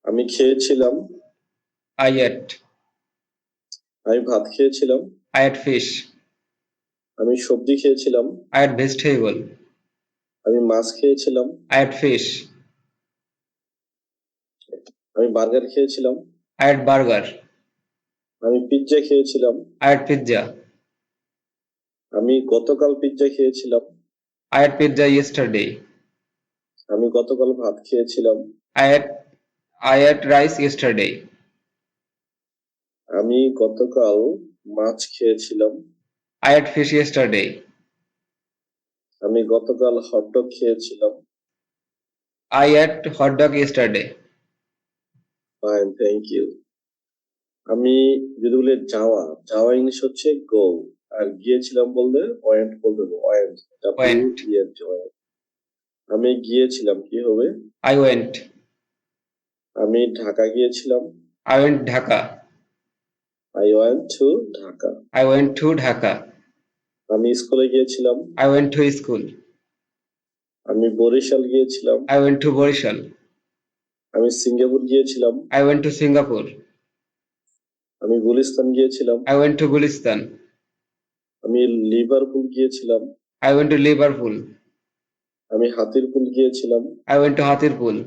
আমি খেয়েছিলাম। I ate. আমি ভাত খেয়েছিলাম। I ate fish. আমি সবজি খেয়েছিলাম। I ate vegetable. আমি মাছ খেয়েছিলাম। I ate fish. আমি বার্গার খেয়েছিলাম। I ate burger. আমি পিৎজা খেয়েছিলাম। I ate pizza. আমি গতকাল পিৎজা খেয়েছিলাম। I ate pizza yesterday. আমি গতকাল ভাত খেয়েছিলাম। I ate rice yesterday. আমি গতকাল মাছ খেয়েছিলাম। I ate fish yesterday. আমি গতকাল হটডগ খেয়েছিলাম। I ate hot dog yesterday. Fine, thank you. আমি যদি বলি যাওয়া, যাওয়া ইংলিশ হচ্ছে গো, আর গিয়েছিলাম বললে ওয়েন্ট বলতে হবে। Went, Went. ওয়েন্ট। আমি গিয়েছিলাম কি হবে? I went. আমি ঢাকা গিয়েছিলাম। I went Dhaka. I went to Dhaka. I went to Dhaka. আমি স্কুলে গিয়েছিলাম। I went to school. আমি বরিশাল গিয়েছিলাম। I went to Borishal. আমি সিঙ্গাপুর গিয়েছিলাম। I went to Singapore. আমি গুলিস্তান গিয়েছিলাম। I went to Gulistan. আমি লিভারপুল গিয়েছিলাম। I went to Liverpool. আমি হাতিরপুল গিয়েছিলাম। I went to Hatirpul.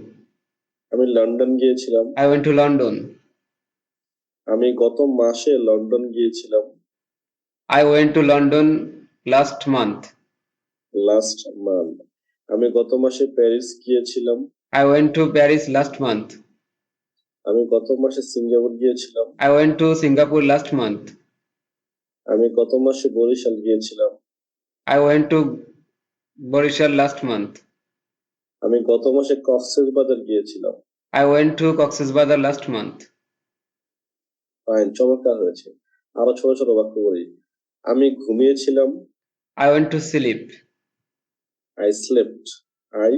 আমি লন্ডন গিয়েছিলাম। I went to London. আমি গত মাসে লন্ডন গিয়েছিলাম। I went to London last month. Last month. আমি গত মাসে প্যারিস গিয়েছিলাম। I went to Paris last month. আমি গত মাসে সিঙ্গাপুর গিয়েছিলাম। I went to Singapore last month. আমি গত মাসে বরিশাল গিয়েছিলাম। I went to Borishal last month. আমি গত মাসে কক্সবাজার গিয়েছিলাম। I went to Cox's Bazar last month. Fine, চমৎকার হয়েছে। আরো ছোট ছোট বাক্য বলি। আমি ঘুমিয়েছিলাম। I went to sleep. I slept. I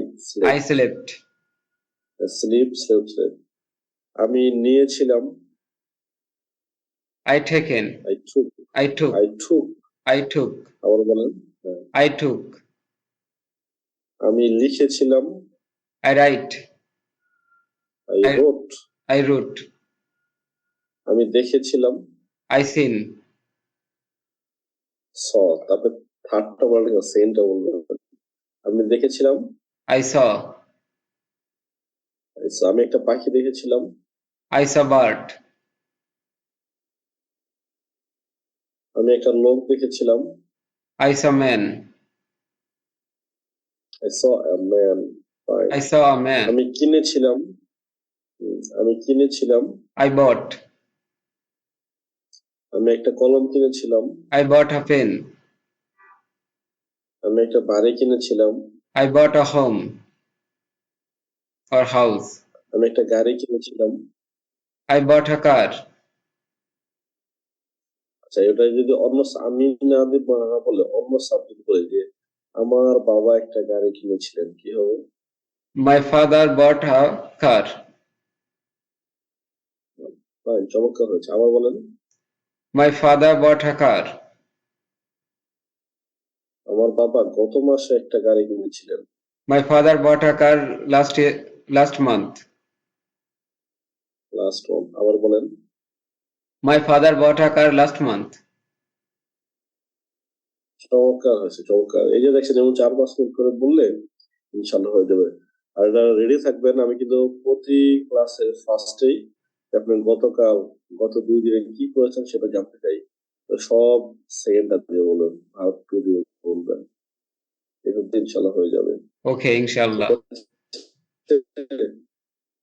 I slept. Sleep, আমি নিয়েছিলাম। I taken. I took. I took. I took. I took. আবার বলেন। হ্যাঁ। I took. আমি লিখেছিলাম। I write. I I, রোট। I wrote. আমি দেখেছিলাম। I seen. স। তারপরে থার্ডটা বলবেন, সেন্টটা বলবেন। আমি দেখেছিলাম। I saw. আমি একটা পাখি দেখেছিলাম। I saw bird. আমি একটা লোক দেখেছিলাম। I saw man. I saw a man. Fine. I saw a man. আমি কিনেছিলাম। আমি কিনেছিলাম। I bought. আমি একটা কলম কিনেছিলাম। I bought a pen. আমি একটা বাড়ি কিনেছিলাম। I bought a home or house. আমি একটা গাড়ি কিনেছিলাম। I bought a car. আচ্ছা, এটা যদি অন্য আমি না বলে অন্য সাবজেক্ট বলে যে আমার বাবা একটা গাড়ি কিনেছিলেন, কি হবে? My father bought a car. Fine, চমৎকার হয়েছে। আবার বলেন। My father bought a car. আমার বাবা গত মাসে একটা গাড়ি কিনেছিলেন। My father bought a car last month. Last one, আবার বলেন। My father bought a car last month. চমৎকার হয়েছে, চমৎকার। এই যে দেখছেন, যেমন 4-5 মিনিট করে বললে ইনশাল্লাহ হয়ে যাবে। আর এটা রেডি থাকবেন। আমি কিন্তু প্রতি ক্লাসের ফার্স্টেই আপনার গত 2 দিনে কি করেছেন সেটা জানতে চাই। তো সব সেকেন্ডটা দিয়ে বলবেন, ভার্ব টু দিয়ে বলবেন। এটা ইনশাল্লাহ হয়ে যাবে। Okay, inshallah. ঠিক আছে?